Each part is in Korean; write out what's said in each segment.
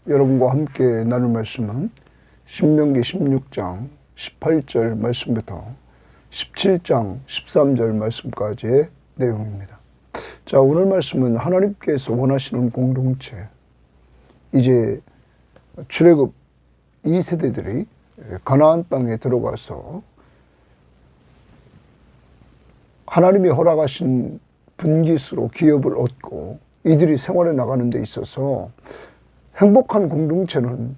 여러분과 함께 나눌 말씀은 신명기 16장 18절 말씀부터 17장 13절 말씀까지의 내용입니다. 자, 오늘 말씀은 하나님께서 원하시는 공동체, 이제 출애굽 2세대들이 가나안 땅에 들어가서 하나님이 허락하신 분깃으로 기업을 얻고 이들이 생활해 나가는 데 있어서 행복한 공동체는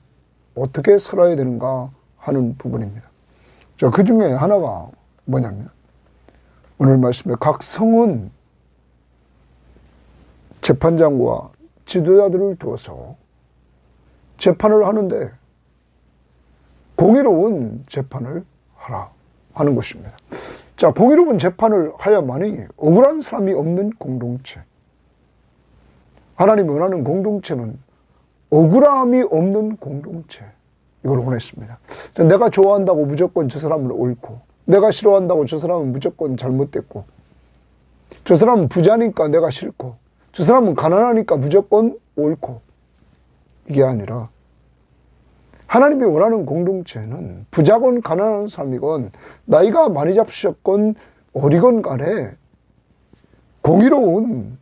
어떻게 살아야 되는가 하는 부분입니다. 자, 그 중에 하나가 뭐냐면 오늘 말씀에 각 성은 재판장과 지도자들을 두어서 재판을 하는데 공의로운 재판을 하라 하는 것입니다. 자, 공의로운 재판을 하야만이 억울한 사람이 없는 공동체, 하나님이 원하는 공동체는 억울함이 없는 공동체, 이걸 원했습니다. 자, 내가 좋아한다고 무조건 저 사람은 옳고, 내가 싫어한다고 저 사람은 무조건 잘못됐고, 저 사람은 부자니까 내가 싫고, 저 사람은 가난하니까 무조건 옳고, 이게 아니라 하나님이 원하는 공동체는 부자건 가난한 사람이건 나이가 많이 잡수셨건 어리건 간에 공의로운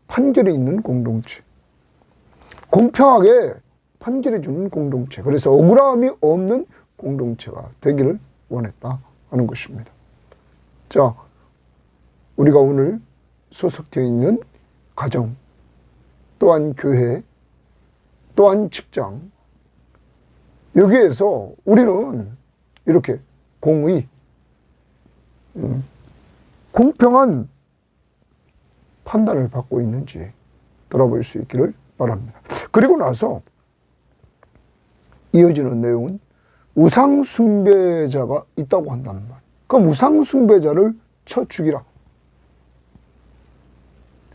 판결이 있는 공동체, 공평하게 판결해 주는 공동체, 그래서 억울함이 없는 공동체가 되기를 원했다 하는 것입니다. 자, 우리가 오늘 소속되어 있는 가정, 또한 교회, 또한 직장, 여기에서 우리는 이렇게 공의, 공평한 판단을 받고 있는지 돌아볼 수 있기를 바랍니다. 그리고 나서 이어지는 내용은 우상숭배자가 있다고 한다는 말. 그럼 우상숭배자를 쳐 죽이라.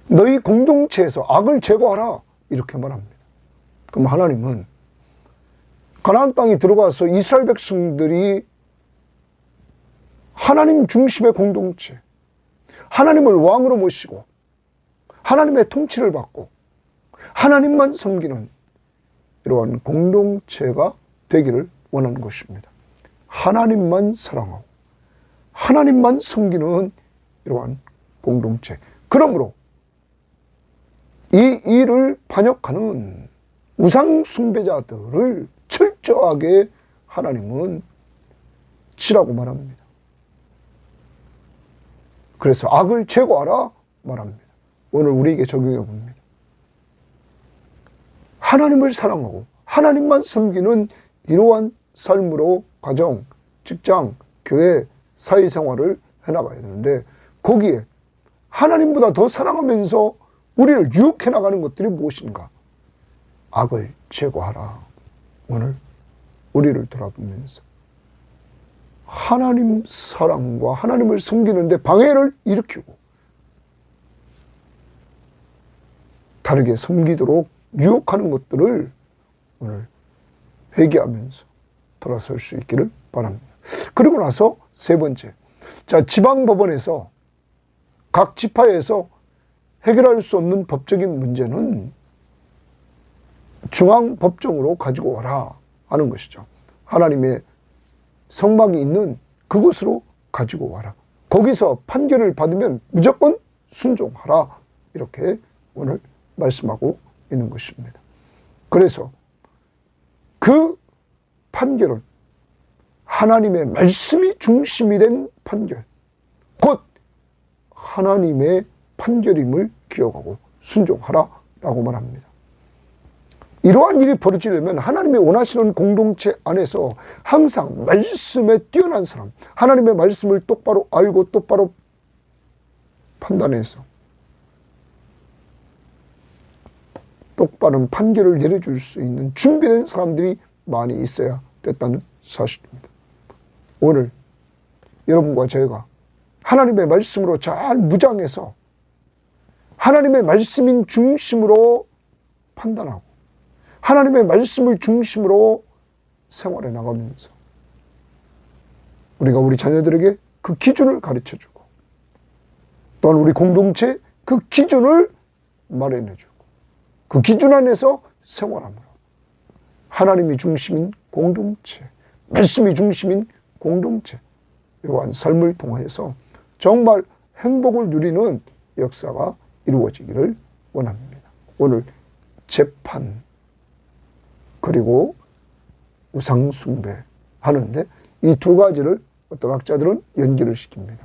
너희 공동체에서 악을 제거하라. 이렇게 말합니다. 그럼 하나님은 가나안 땅에 들어가서 이스라엘 백성들이 하나님 중심의 공동체, 하나님을 왕으로 모시고 하나님의 통치를 받고 하나님만 섬기는 이러한 공동체가 되기를 원하는 것입니다. 하나님만 사랑하고 하나님만 섬기는 이러한 공동체. 그러므로 이 일을 반역하는 우상 숭배자들을 철저하게 하나님은 치라고 말합니다. 그래서 악을 제거하라 말합니다. 오늘 우리에게 적용해 봅니다. 하나님을 사랑하고 하나님만 섬기는 이러한 삶으로 가정, 직장, 교회, 사회생활을 해나가야 되는데 거기에 하나님보다 더 사랑하면서 우리를 유혹해 나가는 것들이 무엇인가? 악을 제거하라. 오늘 우리를 돌아보면서 하나님 사랑과 하나님을 섬기는데 방해를 일으키고 다르게 섬기도록 유혹하는 것들을 오늘 회개하면서 돌아설 수 있기를 바랍니다. 그리고 나서 세 번째, 자, 지방법원에서 각 지파에서 해결할 수 없는 법적인 문제는 중앙법정으로 가지고 와라 하는 것이죠. 하나님의 성막이 있는 그곳으로 가지고 와라. 거기서 판결을 받으면 무조건 순종하라. 이렇게 오늘 말씀하고 있는 것입니다. 그래서 그 판결은 하나님의 말씀이 중심이 된 판결, 곧 하나님의 판결임을 기억하고 순종하라 라고 말합니다. 이러한 일이 벌어지려면 하나님이 원하시는 공동체 안에서 항상 말씀에 뛰어난 사람, 하나님의 말씀을 똑바로 알고 똑바로 판단해서 똑바른 판결을 내려줄 수 있는 준비된 사람들이 많이 있어야 됐다는 사실입니다. 오늘 여러분과 저희가 하나님의 말씀으로 잘 무장해서 하나님의 말씀인 중심으로 판단하고 하나님의 말씀을 중심으로 생활해 나가면서 우리가 우리 자녀들에게 그 기준을 가르쳐주고 또한 우리 공동체에 그 기준을 마련해주고 그 기준 안에서 생활함으로 하나님이 중심인 공동체, 말씀이 중심인 공동체, 이러한 삶을 통해서 정말 행복을 누리는 역사가 이루어지기를 원합니다. 오늘 재판 그리고 우상숭배 하는데 이 두 가지를 어떤 학자들은 연결을 시킵니다.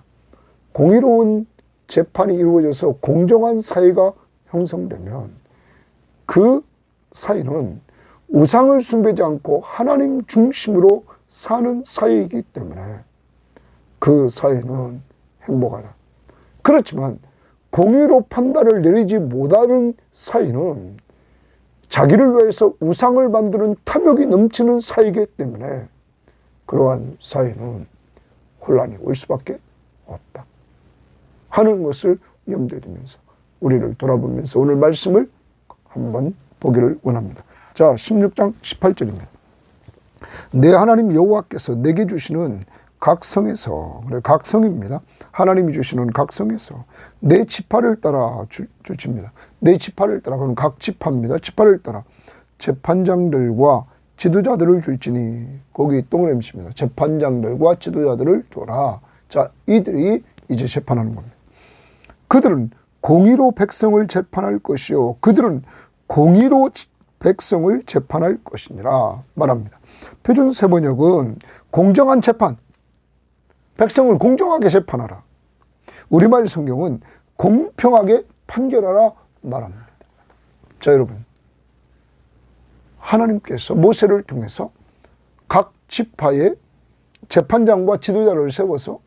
공의로운 재판이 이루어져서 공정한 사회가 형성되면 그 사회는 우상을 숭배하지 않고 하나님 중심으로 사는 사회이기 때문에 그 사회는 행복하다. 그렇지만 공의로 판단을 내리지 못하는 사회는 자기를 위해서 우상을 만드는 탐욕이 넘치는 사회이기 때문에 그러한 사회는 혼란이 올 수밖에 없다 하는 것을 염두에 두면서 우리를 돌아보면서 오늘 말씀을 한번 보기를 원합니다. 자, 16장 18절입니다. 내 하나님 여호와께서 내게 주시는 각 성에서, 그래 각 성입니다. 하나님이 주시는 각 성에서 내 지파를 따라 주십니다. 내 지파를 따라, 그건 각 지파입니다. 지파를 따라 재판장들과 지도자들을 줄지니, 거기 동그라미 칩니다. 재판장들과 지도자들을 줘라. 자, 이들이 이제 재판하는 겁니다. 그들은 공의로 백성을 재판할 것이요 그들은 공의로 백성을 재판할 것이니라 말합니다. 표준 세번역은 공정한 재판, 백성을 공정하게 재판하라. 우리말 성경은 공평하게 판결하라 말합니다. 자, 여러분, 하나님께서 모세를 통해서 각 지파의 재판장과 지도자를 세워서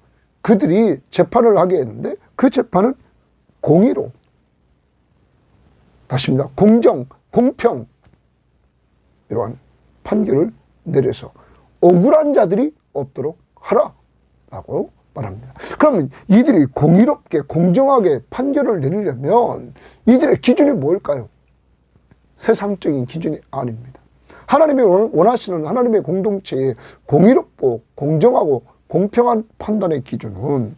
그들이 재판을 하게 했는데 그 재판은 공의로, 다시입니다. 공정, 공평, 이러한 판결을 내려서 억울한 자들이 없도록 하라라고 말합니다. 그러면 이들이 공의롭게 공정하게 판결을 내리려면 이들의 기준이 뭘까요? 세상적인 기준이 아닙니다. 하나님이 원하시는 하나님의 공동체의 공의롭고 공정하고 공평한 판단의 기준은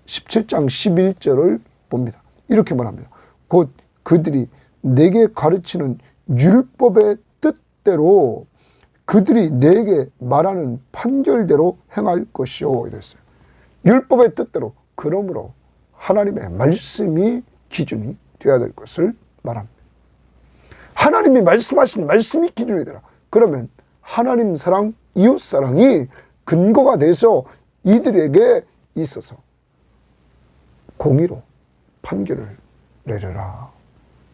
17장 11절을 봅니다. 이렇게 말합니다. 곧 그들이 내게 가르치는 율법의 뜻대로 그들이 내게 말하는 판결대로 행할 것이요 이랬어요. 율법의 뜻대로. 그러므로 하나님의 말씀이 기준이 되어야 될 것을 말합니다. 하나님이 말씀하신 말씀이 기준이 되라. 그러면 하나님 사랑, 이웃 사랑이 근거가 돼서 이들에게 있어서 공의로 판결을 내려라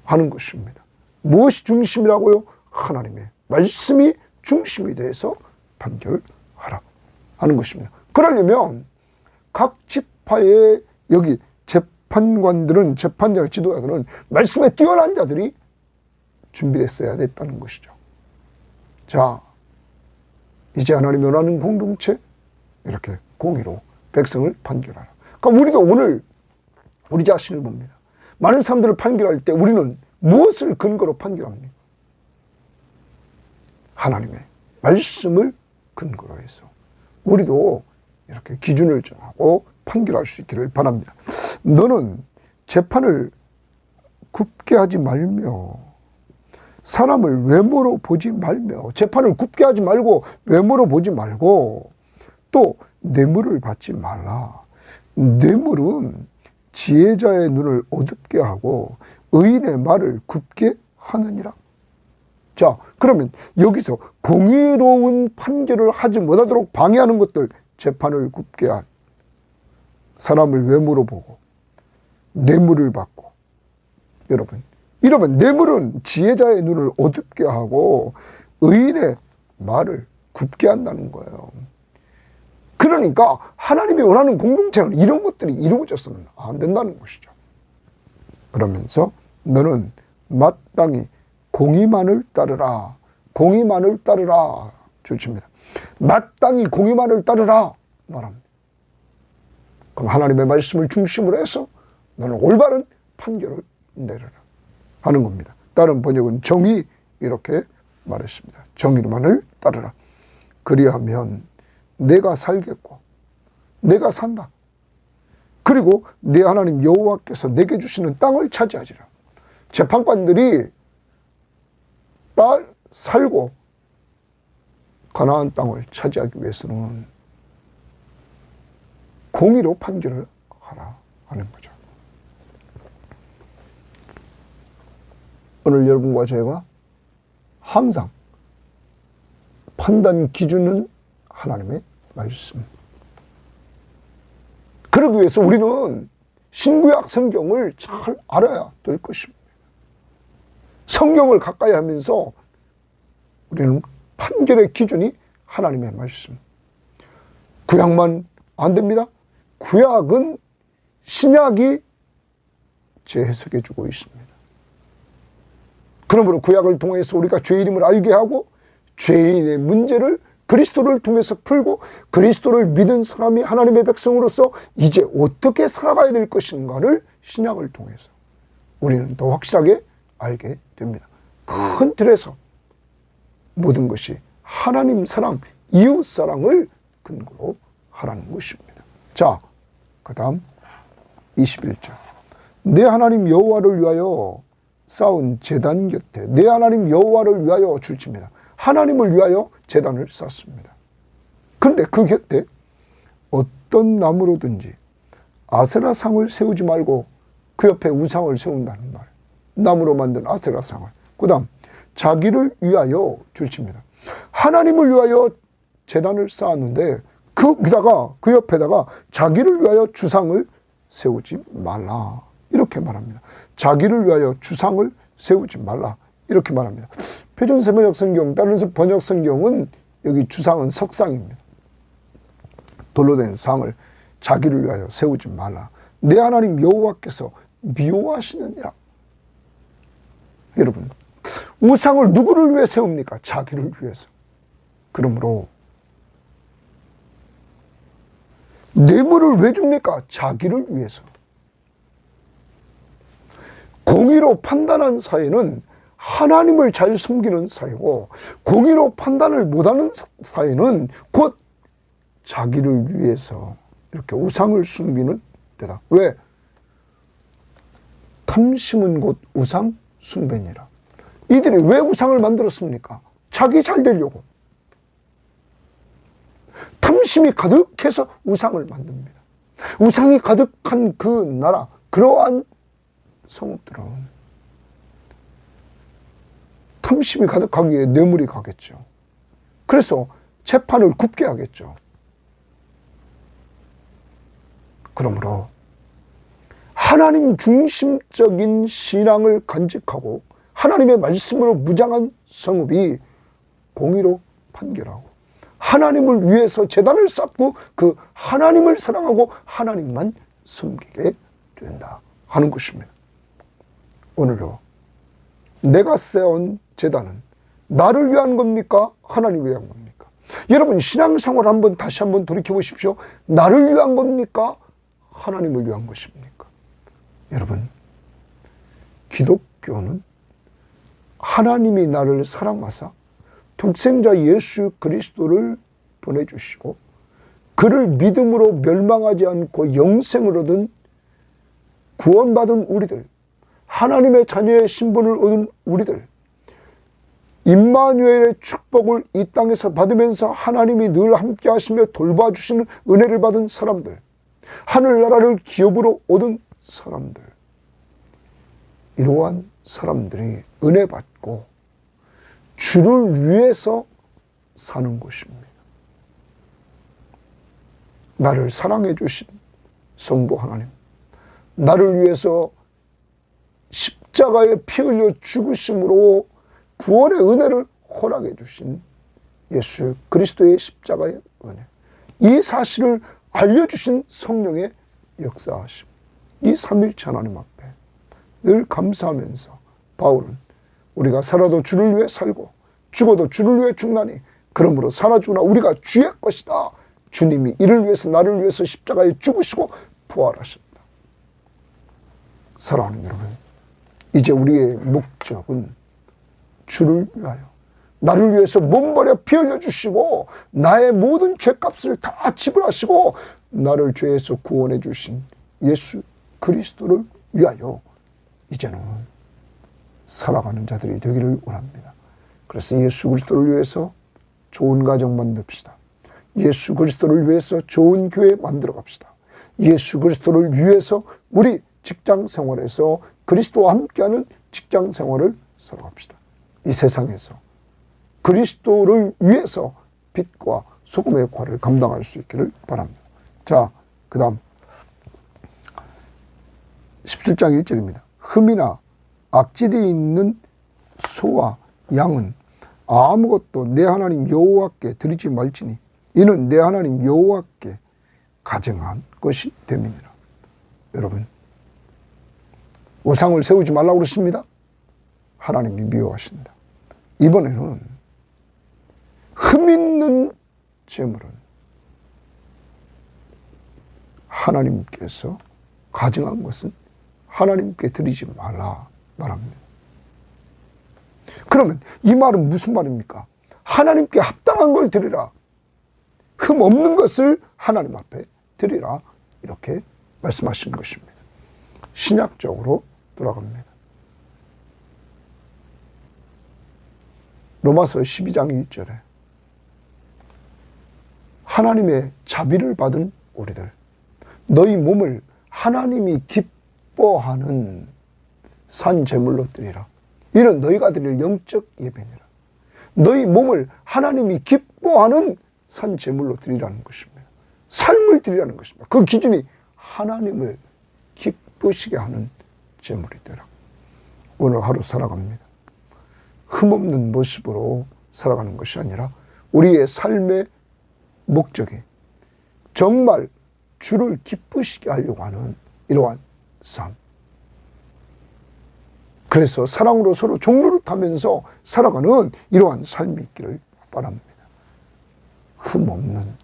하는 것입니다. 무엇이 중심이라고요? 하나님의 말씀이 중심이 돼서 판결하라 하는 것입니다. 그러려면 각 지파의 여기 재판관들은, 재판장 지도자들은 말씀에 뛰어난 자들이 준비됐어야 됐다는 것이죠. 자, 이제 하나님이 원하는 공동체, 이렇게 공의로 백성을 판결하라. 그러니까 우리도 오늘 우리 자신을 봅니다. 많은 사람들을 판결할 때 우리는 무엇을 근거로 판결합니까? 하나님의 말씀을 근거로 해서 우리도 이렇게 기준을 정하고 판결할 수 있기를 바랍니다. 너는 재판을 굽게 하지 말며 사람을 외모로 보지 말며, 재판을 굽게 하지 말고 외모로 보지 말고 또 뇌물을 받지 말라. 뇌물은 지혜자의 눈을 어둡게 하고 의인의 말을 굽게 하느니라. 자, 그러면 여기서 공의로운 판결을 하지 못하도록 방해하는 것들, 재판을 굽게 한, 사람을 외모로 보고 뇌물을 받고, 여러분, 이러면 뇌물은 지혜자의 눈을 어둡게 하고 의인의 말을 굽게 한다는 거예요. 그러니까 하나님이 원하는 공동체는 이런 것들이 이루어졌으면 안 된다는 것이죠. 그러면서 너는 마땅히 공의만을 따르라. 공의만을 따르라. 주십니다. 마땅히 공의만을 따르라 말합니다. 그럼 하나님의 말씀을 중심으로 해서 너는 올바른 판결을 내려라 하는 겁니다. 다른 번역은 정의, 이렇게 말했습니다. 정의만을 따르라. 그리하면 내가 살겠고 내가 산다. 그리고 내 하나님 여호와께서 내게 주시는 땅을 차지하지라. 재판관들이 살고 가나안 땅을 차지하기 위해서는 공의로 판결을 하라 하는 거죠. 오늘 여러분과 저희가 항상 판단 기준은 하나님의 말씀. 그러기 위해서 우리는 신구약 성경을 잘 알아야 될 것입니다. 성경을 가까이 하면서 우리는 판결의 기준이 하나님의 말씀. 구약만 안 됩니다. 구약은 신약이 재해석해 주고 있습니다. 그러므로 구약을 통해서 우리가 죄인임을 알게 하고 죄인의 문제를 그리스도를 통해서 풀고 그리스도를 믿은 사람이 하나님의 백성으로서 이제 어떻게 살아가야 될 것인가를 신약을 통해서 우리는 더 확실하게 알게 됩니다. 큰 틀에서 모든 것이 하나님 사랑, 이웃 사랑을 근거로 하라는 것입니다. 자, 그 다음 21절. 내 하나님 여호와를 위하여 쌓은 제단 곁에 내 하나님 여호와를 위하여 줄칩니다. 하나님을 위하여 제단을 쌓습니다. 그런데 그 곁에 어떤 나무로든지 아세라상을 세우지 말고 그 옆에 우상을 세운다는 말. 나무로 만든 아세라상을. 그 다음 자기를 위하여 줄칩니다. 하나님을 위하여 제단을 쌓았는데 그 옆에다가 자기를 위하여 주상을 세우지 말라. 이렇게 말합니다. 자기를 위하여 주상을 세우지 말라. 이렇게 말합니다. 표준세 번역 성경, 다른 번역 성경은 여기 주상은 석상입니다. 돌로 된 상을 자기를 위하여 세우지 말라. 내 하나님 여호와께서 미워하시느니라. 여러분, 우상을 누구를 위해 세웁니까? 자기를 위해서. 그러므로 뇌물을 왜 줍니까? 자기를 위해서. 공의로 판단한 사회는 하나님을 잘 숨기는 사회고, 공의로 판단을 못하는 사회는 곧 자기를 위해서 이렇게 우상을 숨기는 데다. 왜? 탐심은 곧 우상 숭배니라. 이들이 왜 우상을 만들었습니까? 자기 잘 되려고. 탐심이 가득해서 우상을 만듭니다. 우상이 가득한 그 나라, 그러한 성읍들은 탐심이 가득하기에 뇌물이 가겠죠. 그래서 재판을 굽게 하겠죠. 그러므로 하나님 중심적인 신앙을 간직하고 하나님의 말씀으로 무장한 성읍이 공의로 판결하고 하나님을 위해서 제단을 쌓고 그 하나님을 사랑하고 하나님만 섬기게 된다 하는 것입니다. 오늘도 내가 세운 제단은 나를 위한 겁니까? 하나님을 위한 겁니까? 여러분, 신앙생활 다시 한번 돌이켜 보십시오. 나를 위한 겁니까? 하나님을 위한 것입니까? 여러분, 기독교는 하나님이 나를 사랑하사 독생자 예수 그리스도를 보내주시고 그를 믿음으로 멸망하지 않고 영생을 얻은 구원받은 우리들, 하나님의 자녀의 신분을 얻은 우리들, 임마누엘의 축복을 이 땅에서 받으면서 하나님이 늘 함께 하시며 돌봐주시는 은혜를 받은 사람들, 하늘나라를 기업으로 얻은 사람들, 이러한 사람들이 은혜 받고 주를 위해서 사는 것입니다. 나를 사랑해 주신 성부 하나님, 나를 위해서 십자가에 피 흘려 죽으심으로 구원의 은혜를 허락해 주신 예수 그리스도의 십자가의 은혜, 이 사실을 알려주신 성령의 역사하심, 이 삼일체 하나님 앞에 늘 감사하면서 바울은 우리가 살아도 주를 위해 살고 죽어도 주를 위해 죽나니 그러므로 살아 죽으나 우리가 주의 것이다. 주님이 이를 위해서 나를 위해서 십자가에 죽으시고 부활하셨다. 사랑하는 여러분, 이제 우리의 목적은 주를 위하여 나를 위해서 몸 버려 피 흘려주시고 나의 모든 죄값을 다 지불하시고 나를 죄에서 구원해 주신 예수 그리스도를 위하여 이제는 살아가는 자들이 되기를 원합니다. 그래서 예수 그리스도를 위해서 좋은 가정 만듭시다. 예수 그리스도를 위해서 좋은 교회 만들어 갑시다. 예수 그리스도를 위해서 우리 직장 생활에서 그리스도와 함께하는 직장 생활을 살아갑시다. 이 세상에서 그리스도를 위해서 빛과 소금의 역할을 감당할 수 있기를 바랍니다. 자, 그 다음 17장 1절입니다. 흠이나 악질이 있는 소와 양은 아무것도 내 하나님 여호와께 드리지 말지니 이는 내 하나님 여호와께 가증한 것이 됨이니라. 여러분, 우상을 세우지 말라고 그러십니다. 하나님이 미워하신다. 이번에는 흠 있는 재물은 하나님께서 가증한 것은 하나님께 드리지 말라 말합니다. 그러면 이 말은 무슨 말입니까? 하나님께 합당한 걸 드리라. 흠 없는 것을 하나님 앞에 드리라. 이렇게 말씀하시는 것입니다. 신약적으로 돌아갑니다. 로마서 12장 1절에 하나님의 자비를 받은 우리들, 너희 몸을 하나님이 기뻐하는 산 제물로 드리라. 이는 너희가 드릴 영적 예배니라. 너희 몸을 하나님이 기뻐하는 산 제물로 드리라는 것입니다. 삶을 드리라는 것입니다. 그 기준이 하나님을 기쁘시게 하는 제물이 되라. 오늘 하루 살아갑니다. 흠없는 모습으로 살아가는 것이 아니라 우리의 삶의 목적이 정말 주를 기쁘시게 하려고 하는 이러한 삶. 그래서 사랑으로 서로 종노릇하면서 살아가는 이러한 삶이 있기를 바랍니다. 흠없는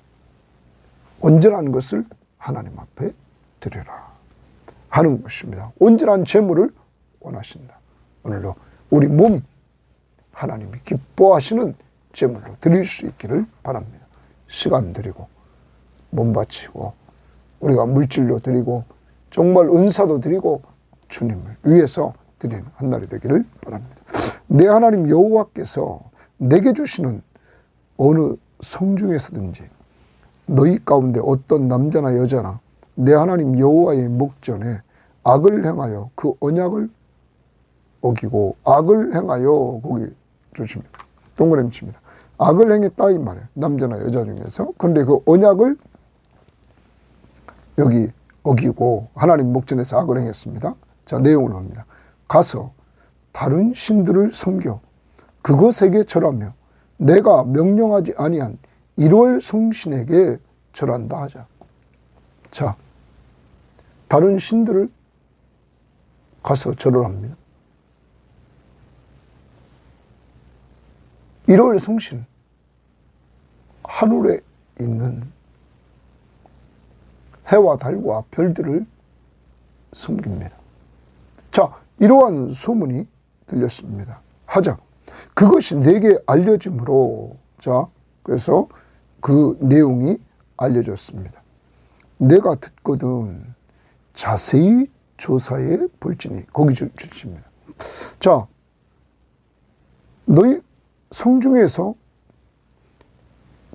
온전한 것을 하나님 앞에 드리라 하는 것입니다. 온전한 제물을 원하신다. 오늘도 우리 몸 하나님이 기뻐하시는 제물로 드릴 수 있기를 바랍니다. 시간 드리고 몸 바치고 우리가 물질로 드리고 정말 은사도 드리고 주님을 위해서 드리는 한 날이 되기를 바랍니다. 내 하나님 여호와께서 내게 주시는 어느 성중에서든지 너희 가운데 어떤 남자나 여자나 내 하나님 여호와의 목전에 악을 행하여 그 언약을 어기고 악을 행하여 거기 조심해요. 동그라미 칩니다. 악을 행했다 이 말이에요. 남자나 여자 중에서. 그런데 그 언약을 여기 어기고 하나님 목전에서 악을 행했습니다. 자, 내용을 봅니다. 가서 다른 신들을 섬겨 그것에게 절하며 내가 명령하지 아니한 1월 성신에게 절한다 하자. 자, 다른 신들을 가서 절을 합니다. 1월 성신, 하늘에 있는 해와 달과 별들을 섬깁니다. 자, 이러한 소문이 들렸습니다. 하자. 그것이 내게 알려짐으로, 자, 그래서 그 내용이 알려졌습니다. 내가 듣거든 자세히 조사해 볼지니, 거기 주십니다. 자, 너희 성중에서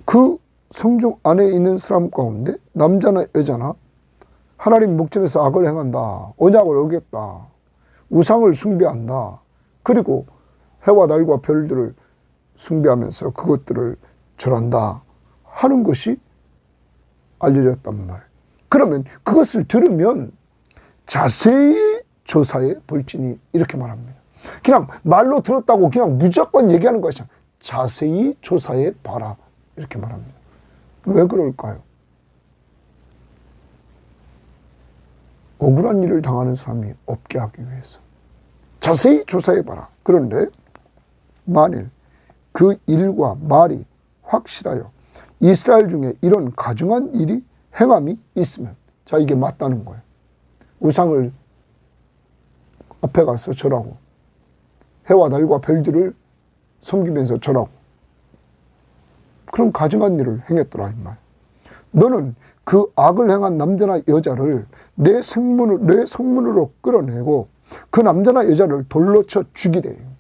그 성중 안에 있는 사람 가운데 남자나 여자나 하나님 목전에서 악을 행한다, 언약을 어겼다, 우상을 숭배한다, 그리고 해와 달과 별들을 숭배하면서 그것들을 절한다 하는 것이 알려졌단 말. 그러면 그것을 들으면 자세히 조사해 볼지니 이렇게 말합니다. 그냥 말로 들었다고 그냥 무조건 얘기하는 것이 아니라 자세히 조사해 봐라 이렇게 말합니다. 왜 그럴까요? 억울한 일을 당하는 사람이 없게 하기 위해서 자세히 조사해 봐라. 그런데 만일 그 일과 말이 확실하여 이스라엘 중에 이런 가증한 일이 행함이 있으면, 자, 이게 맞다는 거예요. 우상을 앞에 가서 절하고 해와 달과 별들을 섬기면서 절하고 그런 가증한 일을 행했더라 이 말. 너는 그 악을 행한 남자나 여자를 내 성문으로 끌어내고 그 남자나 여자를 돌로 쳐 죽이되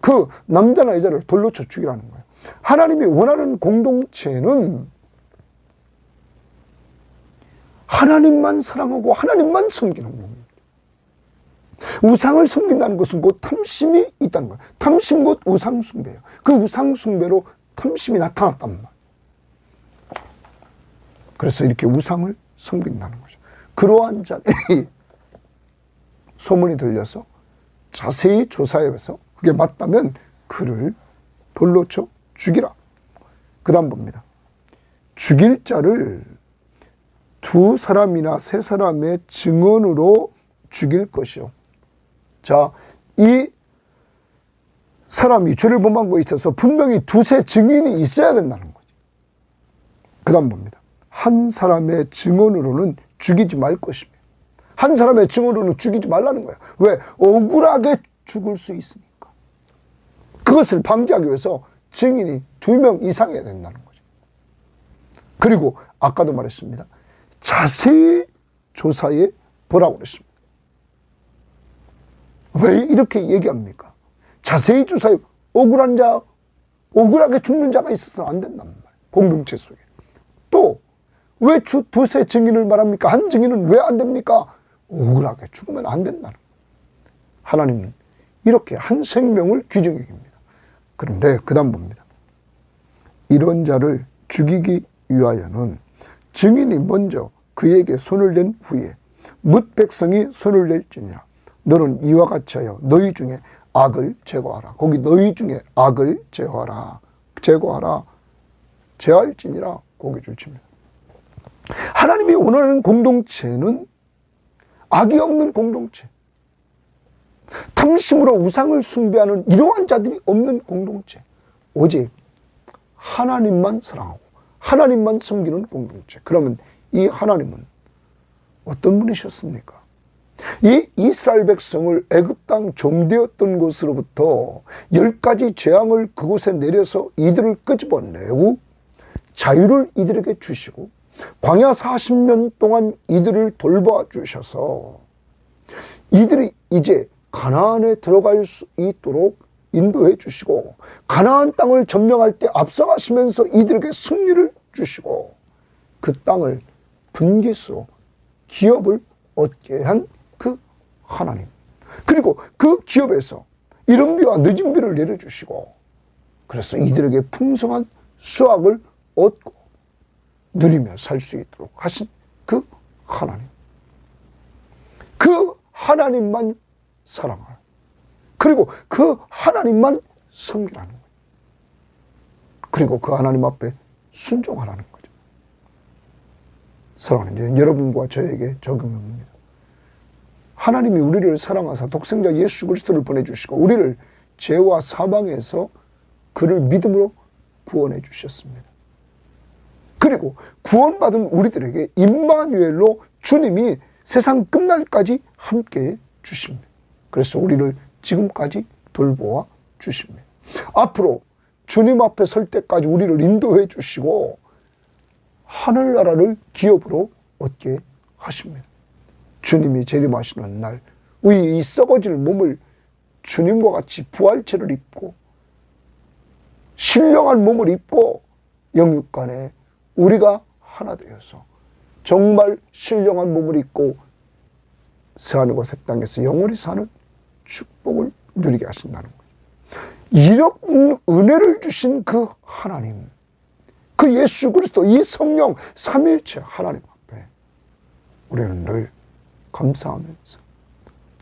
그 남자나 여자를 돌로 쳐 죽이라는 거예요. 하나님이 원하는 공동체는 하나님만 사랑하고 하나님만 섬기는 겁니다. 우상을 섬긴다는 것은 곧 탐심이 있다는 거예요. 탐심 곧 우상 숭배예요. 그 우상 숭배로 탐심이 나타났단 말이에요. 그래서 이렇게 우상을 섬긴다는 거죠. 그러한 자들이 소문이 들려서 자세히 조사해서 그게 맞다면 그를 돌로 쳐 죽이라. 그 다음 봅니다. 죽일 자를 2사람이나 3사람의 증언으로 죽일 것이요. 자, 이 사람이 죄를 범한 것에 있어서 분명히 2세 증인이 있어야 된다는 거죠. 그 다음 봅니다. 한 사람의 증언으로는 죽이지 말 것이며, 한 사람의 증언으로는 죽이지 말라는 거예요. 왜? 억울하게 죽을 수 있으니까. 그것을 방지하기 위해서 증인이 2명 이상이어야 된다는 거죠. 그리고 아까도 말했습니다. 자세히 조사해 보라고 그랬습니다. 왜 이렇게 얘기합니까? 자세히 조사해. 억울한 자, 억울하게 죽는 자가 있어서는 안 된단 말이에요. 공동체 속에. 또 왜 2세 증인을 말합니까? 한 증인은 왜 안 됩니까? 억울하게 죽으면 안 된다는 거예요. 하나님은 이렇게 한 생명을 규정해 줍니다. 그런데 그 다음 봅니다. 이런 자를 죽이기 위하여는 증인이 먼저 그에게 손을 댄 후에 뭇 백성이 손을 낼지니라. 너는 이와 같이 하여 너희 중에 악을 제거하라. 거기 너희 중에 악을 제거하라. 제거하라. 제할지니라. 거기 줄칩니다. 하나님이 원하는 공동체는 악이 없는 공동체. 탐심으로 우상을 숭배하는 이러한 자들이 없는 공동체. 오직 하나님만 사랑하고 하나님만 섬기는 공동체. 그러면 이 하나님은 어떤 분이셨습니까? 이 이스라엘 백성을 애굽 땅 종되었던 곳으로부터 10가지 재앙을 그곳에 내려서 이들을 끄집어내고 자유를 이들에게 주시고 광야 40년 동안 이들을 돌봐 주셔서 이들이 이제 가나안에 들어갈 수 있도록 인도해 주시고 가나안 땅을 점령할 때 앞서가시면서 이들에게 승리를 주시고 그 땅을 분깃으로 기업을 얻게 한 그 하나님. 그리고 그 기업에서 이른 비와 늦은 비를 내려주시고 그래서 이들에게 풍성한 수확을 얻고 누리며 살 수 있도록 하신 그 하나님. 그 하나님만 사랑하라. 그리고 그 하나님만 섬기라는 거예요. 그리고 그 하나님 앞에 순종하라는 거죠. 사랑하는 여러분과 저에게 적용합니다. 하나님이 우리를 사랑하사 독생자 예수 그리스도를 보내주시고 우리를 죄와 사망에서 그를 믿음으로 구원해 주셨습니다. 그리고 구원받은 우리들에게 임마누엘로 주님이 세상 끝날까지 함께해 주십니다. 그래서 우리를 지금까지 돌보아 주십니다. 앞으로 주님 앞에 설 때까지 우리를 인도해 주시고 하늘나라를 기업으로 얻게 하십니다. 주님이 재림하시는 날 우리 이 썩어질 몸을 주님과 같이 부활체를 입고 신령한 몸을 입고 영육간에 우리가 하나 되어서 정말 신령한 몸을 입고 새하늘과 새 땅에서 영원히 사는 축복을 누리게 하신다는 거예요. 이런 은혜를 주신 그 하나님, 그 예수 그리스도, 이 성령 삼위일체 하나님 앞에 우리는 늘 감사하면서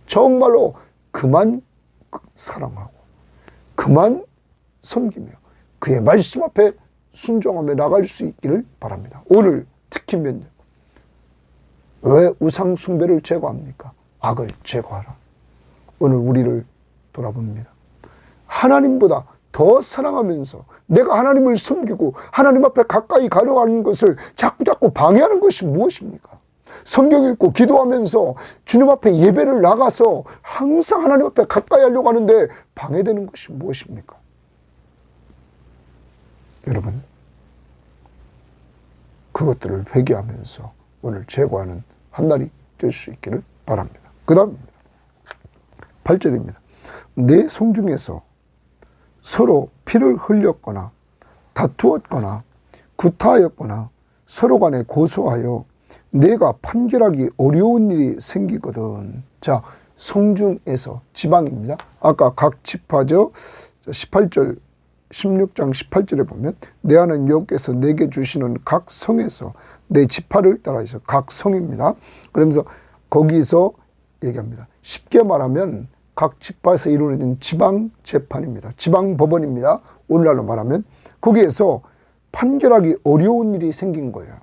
정말로 그만 사랑하고 그만 섬기며 그의 말씀 앞에 순종하며 나갈 수 있기를 바랍니다. 오늘 특히 몇년 왜 우상 숭배를 제거합니까? 악을 제거하라. 오늘 우리를 돌아봅니다. 하나님보다 더 사랑하면서 내가 하나님을 섬기고 하나님 앞에 가까이 가려고 하는 것을 자꾸 방해하는 것이 무엇입니까? 성경 읽고 기도하면서 주님 앞에 예배를 나가서 항상 하나님 앞에 가까이 하려고 하는데 방해되는 것이 무엇입니까? 여러분, 그것들을 회개하면서 오늘 제거하는 한 날이 될 수 있기를 바랍니다. 그 다음입니다. 8절입니다. 내 성중에서 서로 피를 흘렸거나 다투었거나 구타하였거나 서로 간에 고소하여 내가 판결하기 어려운 일이 생기거든. 자, 성중에서 지방입니다. 아까 각 지파죠. 18절 16장 18절에 보면 내 하나님 여호와께서 내게 주시는 각 성에서 내 지파를 따라서 각 성입니다. 그러면서 거기서 얘기합니다. 쉽게 말하면 각 지파에서 이루어진 지방 재판입니다. 지방 법원입니다. 오늘날로 말하면 거기에서 판결하기 어려운 일이 생긴 거예요.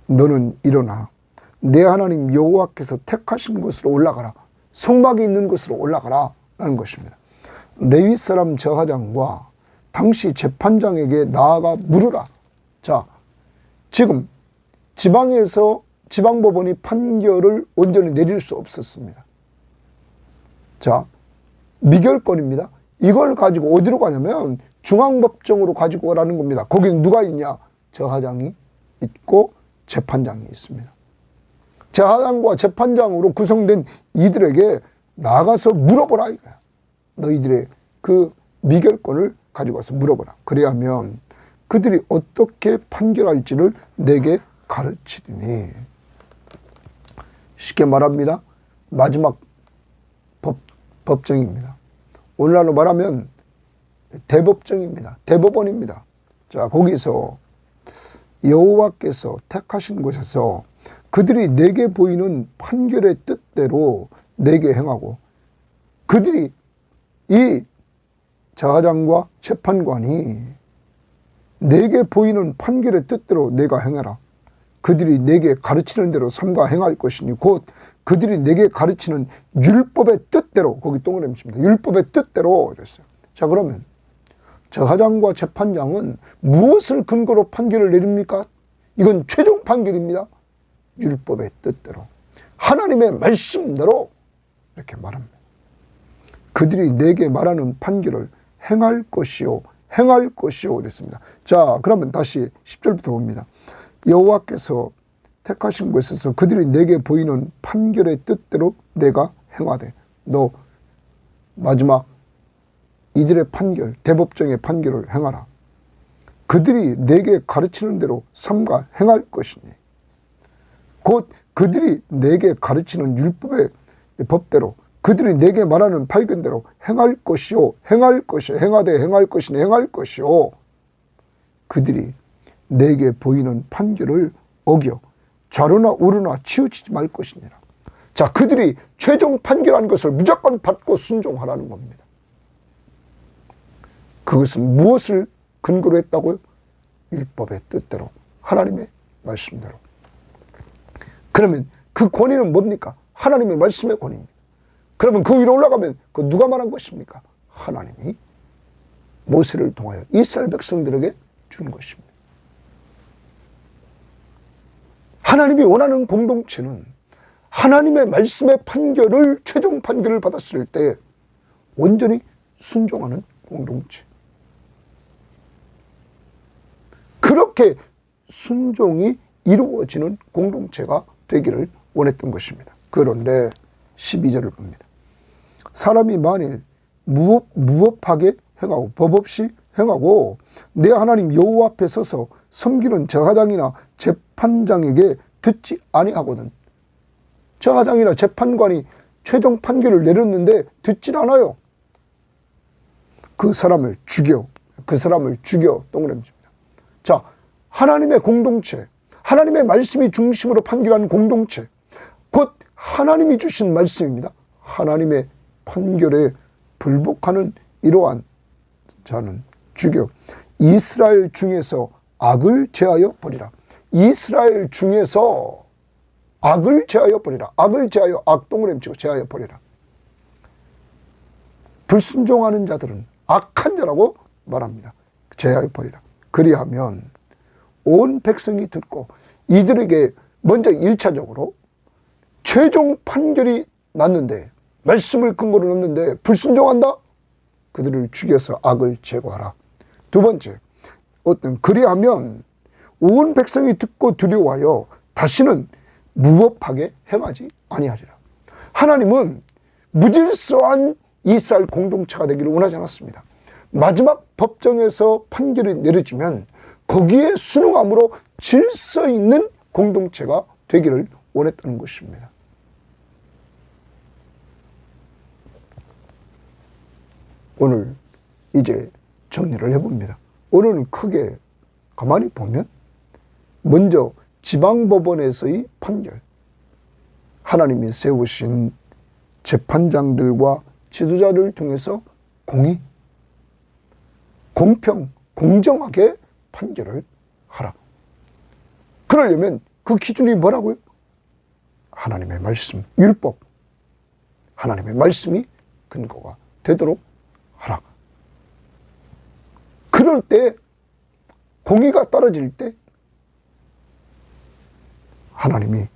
너는 일어나 내 하나님 여호와께서 택하신 곳으로 올라가라. 성막이 있는 곳으로 올라가라 라는 것입니다. 레위 사람 제사장과 당시 재판장에게 나아가 물으라. 자, 지금 지방에서 지방법원이 판결을 온전히 내릴 수 없었습니다. 자, 미결권입니다. 이걸 가지고 어디로 가냐면 중앙법정으로 가지고 가라는 겁니다. 거기는 누가 있냐? 제사장이 있고 재판장이 있습니다. 제사장과 재판장으로 구성된 이들에게 나가서 물어보라 이거야. 너희들의 그 미결권을 가지고 와서 물어보라. 그래야면 그들이 어떻게 판결할지를 내게 가르치리니. 쉽게 말합니다. 마지막 법정입니다. 오늘날로 말하면 대법정입니다. 대법원입니다. 자, 거기서 여호와께서 택하신 곳에서 그들이 내게 보이는 판결의 뜻대로 내게 행하고 그들이 이 제사장과 재판관이 내게 보이는 판결의 뜻대로 내가 행하라. 그들이 내게 가르치는 대로 삼가 행할 것이니 곧 그들이 내게 가르치는 율법의 뜻대로, 거기 동그라미 칩니다. 율법의 뜻대로 이랬어요. 자, 그러면 제사장과 재판장은 무엇을 근거로 판결을 내립니까? 이건 최종 판결입니다. 율법의 뜻대로, 하나님의 말씀대로 이렇게 말합니다. 그들이 내게 말하는 판결을 행할 것이요 행할 것이요 그랬습니다. 자, 그러면 다시 10절부터 봅니다. 여호와께서 택하신 곳에서 그들이 내게 보이는 판결의 뜻대로 내가 행하되. 너 마지막 이들의 판결, 대법정의 판결을 행하라. 그들이 내게 가르치는 대로 삼가 행할 것이니 곧 그들이 내게 가르치는 율법의 법대로 그들이 내게 말하는 판결대로 행할 것이요 행할 것이요 행하되 행할 것이니 행할 것이요. 그들이 내게 보이는 판결을 어겨 좌로나 우로나 치우치지 말 것이니라. 자, 그들이 최종 판결한 것을 무조건 받고 순종하라는 겁니다. 그것은 무엇을 근거로 했다고요? 율법의 뜻대로, 하나님의 말씀대로. 그러면 그 권위는 뭡니까? 하나님의 말씀의 권위입니다. 그러면 그 위로 올라가면 그 누가 말한 것입니까? 하나님이 모세를 통하여 이스라엘 백성들에게 준 것입니다. 하나님이 원하는 공동체는 하나님의 말씀의 판결을, 최종 판결을 받았을 때 온전히 순종하는 공동체. 그렇게 순종이 이루어지는 공동체가 되기를 원했던 것입니다. 그런데 12절을 봅니다. 사람이 만일 무법하게 행하고 법 없이 행하고 내 하나님 여호와 앞에 서서 섬기는 제사장이나 재판장에게 듣지 아니하거든. 제사장이나 재판관이 최종 판결을 내렸는데 듣질 않아요. 그 사람을 죽여 동그라미입니다. 자, 하나님의 공동체, 하나님의 말씀이 중심으로 판결하는 공동체, 곧 하나님이 주신 말씀입니다. 하나님의 판결에 불복하는 이러한 자는 죽여 이스라엘 중에서 악을 제하여 버리라. 이스라엘 중에서 악을 제하여 버리라. 악을 제하여, 악 동그라미 치고 제하여 버리라. 불순종하는 자들은 악한 자라고 말합니다. 제하여 버리라. 그리하면 온 백성이 듣고 이들에게 먼저 1차적으로 최종 판결이 났는데, 말씀을 근거로 넣는데 불순종한다? 그들을 죽여서 악을 제거하라. 두 번째, 그리하면 온 백성이 듣고 두려워하여 다시는 무법하게 행하지 아니하리라. 하나님은 무질서한 이스라엘 공동체가 되기를 원하지 않았습니다. 마지막 법정에서 판결이 내려지면 거기에 순응함으로 질서 있는 공동체가 되기를 원했다는 것입니다. 오늘 이제 정리를 해봅니다. 오늘은 크게 가만히 보면 먼저 지방법원에서의 판결, 하나님이 세우신 재판장들과 지도자를 통해서 공의, 공평, 공정하게 판결을 하라. 그러려면 그 기준이 뭐라고요? 하나님의 말씀, 율법, 하나님의 말씀이 근거가 되도록 하라. 그럴 때 공의가 떨어질 때 하나님이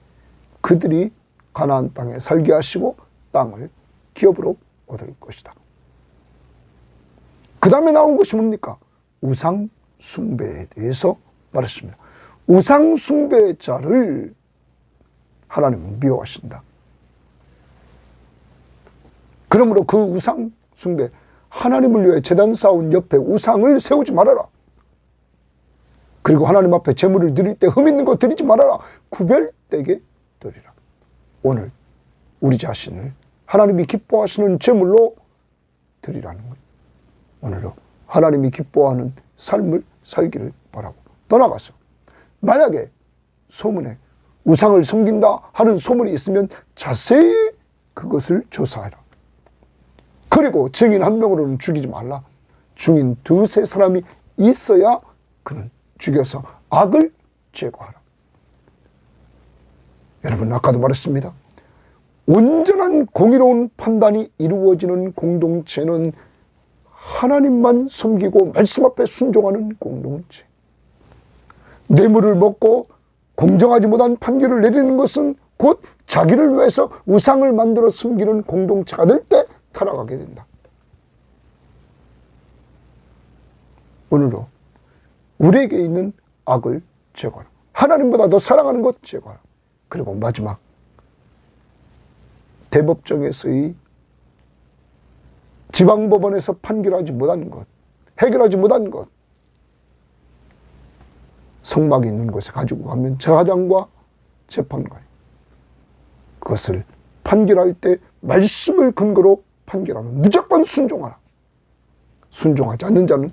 그들이 가나안 땅에 살게 하시고 땅을 기업으로 얻을 것이다. 그 다음에 나온 것이 뭡니까? 우상 숭배에 대해서 말했습니다. 우상 숭배자를 하나님은 미워하신다. 그러므로 그 우상 숭배, 하나님을 위해 제단 쌓은 옆에 우상을 세우지 말아라. 그리고 하나님 앞에 제물을 드릴 때 흠 있는 거 드리지 말아라. 구별되게 드리라. 오늘 우리 자신을 하나님이 기뻐하시는 제물로 드리라는 거예요. 오늘도 하나님이 기뻐하는 삶을 살기를 바라고, 더 나아가서 만약에 소문에 우상을 섬긴다 하는 소문이 있으면 자세히 그것을 조사해라. 그리고 증인 한 명으로는 죽이지 말라. 증인 두세 사람이 있어야 그는 죽여서 악을 제거하라. 여러분, 아까도 말했습니다. 온전한 공의로운 판단이 이루어지는 공동체는 하나님만 섬기고 말씀 앞에 순종하는 공동체. 뇌물을 먹고 공정하지 못한 판결을 내리는 것은 곧 자기를 위해서 우상을 만들어 섬기는 공동체가 될 때 타락하게 된다. 오늘도 우리에게 있는 악을 제거하라. 하나님보다 더 사랑하는 것 제거하라. 그리고 마지막, 대법정에서의 지방법원에서 판결하지 못한 것, 해결하지 못한 것, 성막이 있는 곳에 가지고 가면 제사장과 재판관, 그것을 판결할 때 말씀을 근거로 판결하면 무조건 순종하라. 순종하지 않는 자는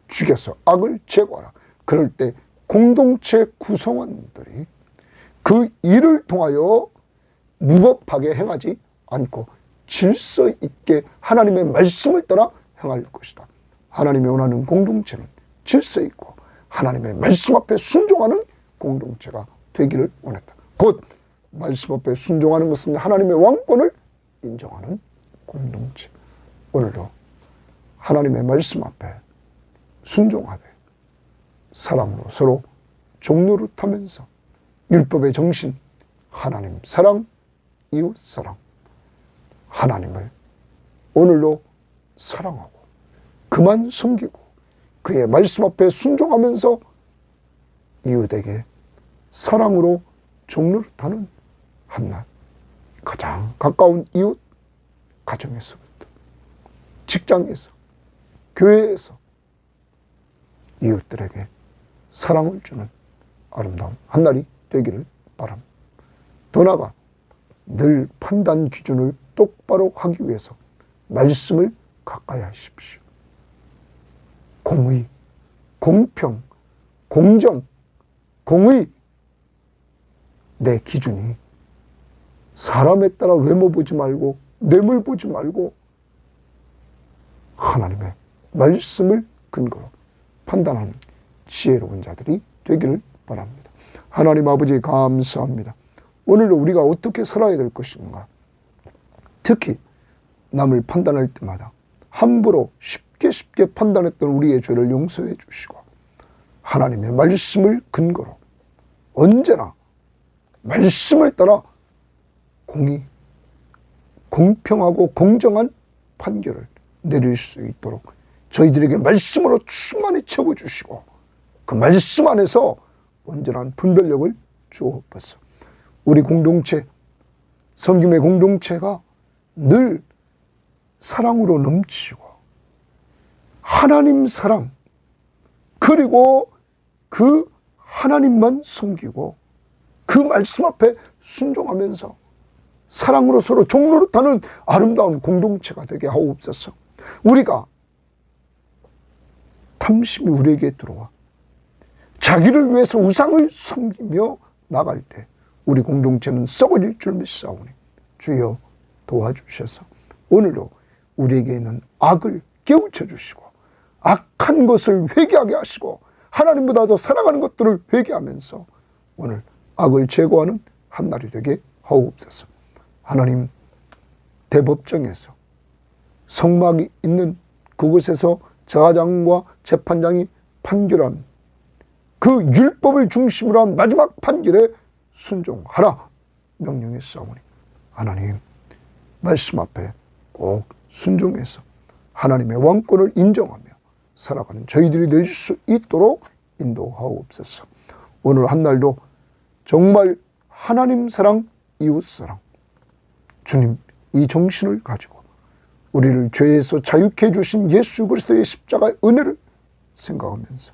죽여서 악을 제거하라. 그럴 때 공동체 구성원들이 그 일을 통하여 무법하게 행하지 않고 질서 있게 하나님의 말씀을 따라 행할 것이다. 하나님이 원하는 공동체는 질서 있고 하나님의 말씀 앞에 순종하는 공동체가 되기를 원했다. 곧 말씀 앞에 순종하는 것은 하나님의 왕권을 인정하는 공동체. 오늘도 하나님의 말씀 앞에 순종하되 사랑으로 서로 종노릇하면서 율법의 정신, 하나님 사랑, 이웃 사랑, 하나님을 오늘도 사랑하고 그만 섬기고 그의 말씀 앞에 순종하면서 이웃에게 사랑으로 종노릇하는 한낱 가장 가까운 이웃, 가정에서부터, 직장에서, 교회에서 이웃들에게 사랑을 주는 아름다운 한날이 되기를 바랍니다. 더 나아가 늘 판단 기준을 똑바로 하기 위해서 말씀을 가까이 하십시오. 공의, 공평, 공정, 공의, 내 기준이 사람에 따라 외모 보지 말고 뇌물 보지 말고 하나님의 말씀을 근거로 판단하는 지혜로운 자들이 되기를 바랍니다. 하나님 아버지 감사합니다. 오늘도 우리가 어떻게 살아야 될 것인가, 특히 남을 판단할 때마다 함부로 쉽게 판단했던 우리의 죄를 용서해 주시고 하나님의 말씀을 근거로 언제나 말씀을 따라 공의, 공평하고 공정한 판결을 내릴 수 있도록 저희들에게 말씀으로 충만히 채워주시고 그 말씀 안에서 온전한 분별력을 주옵소서. 우리 공동체, 섬김의 공동체가 늘 사랑으로 넘치고 하나님 사랑, 그리고 그 하나님만 섬기고 그 말씀 앞에 순종하면서 사랑으로 서로 종노릇하는 아름다운 공동체가 되게 하옵소서. 우리가 탐심이 우리에게 들어와 자기를 위해서 우상을 섬기며 나갈 때 우리 공동체는 썩어질 줄 믿사오니 주여 도와주셔서 오늘도 우리에게 있는 악을 깨우쳐 주시고 악한 것을 회개하게 하시고 하나님보다 더 사랑하는 것들을 회개하면서 오늘 악을 제거하는 한 날이 되게 하옵소서. 하나님, 대법정에서 성막이 있는 그곳에서 제사장과 재판장이 판결한 그 율법을 중심으로 한 마지막 판결에 순종하라 명령했사오니 하나님, 말씀 앞에 꼭 순종해서 하나님의 왕권을 인정하며 살아가는 저희들이 될 수 있도록 인도하옵소서. 오늘 한 날도 정말 하나님 사랑, 이웃 사랑, 주님 이 정신을 가지고 우리를 죄에서 자유케 해주신 예수 그리스도의 십자가의 은혜를 생각하면서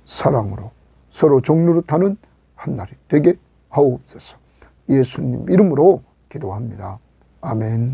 사랑으로 서로 종노릇하는 한 날이 되게 하옵소서. 예수님 이름으로 기도합니다. 아멘.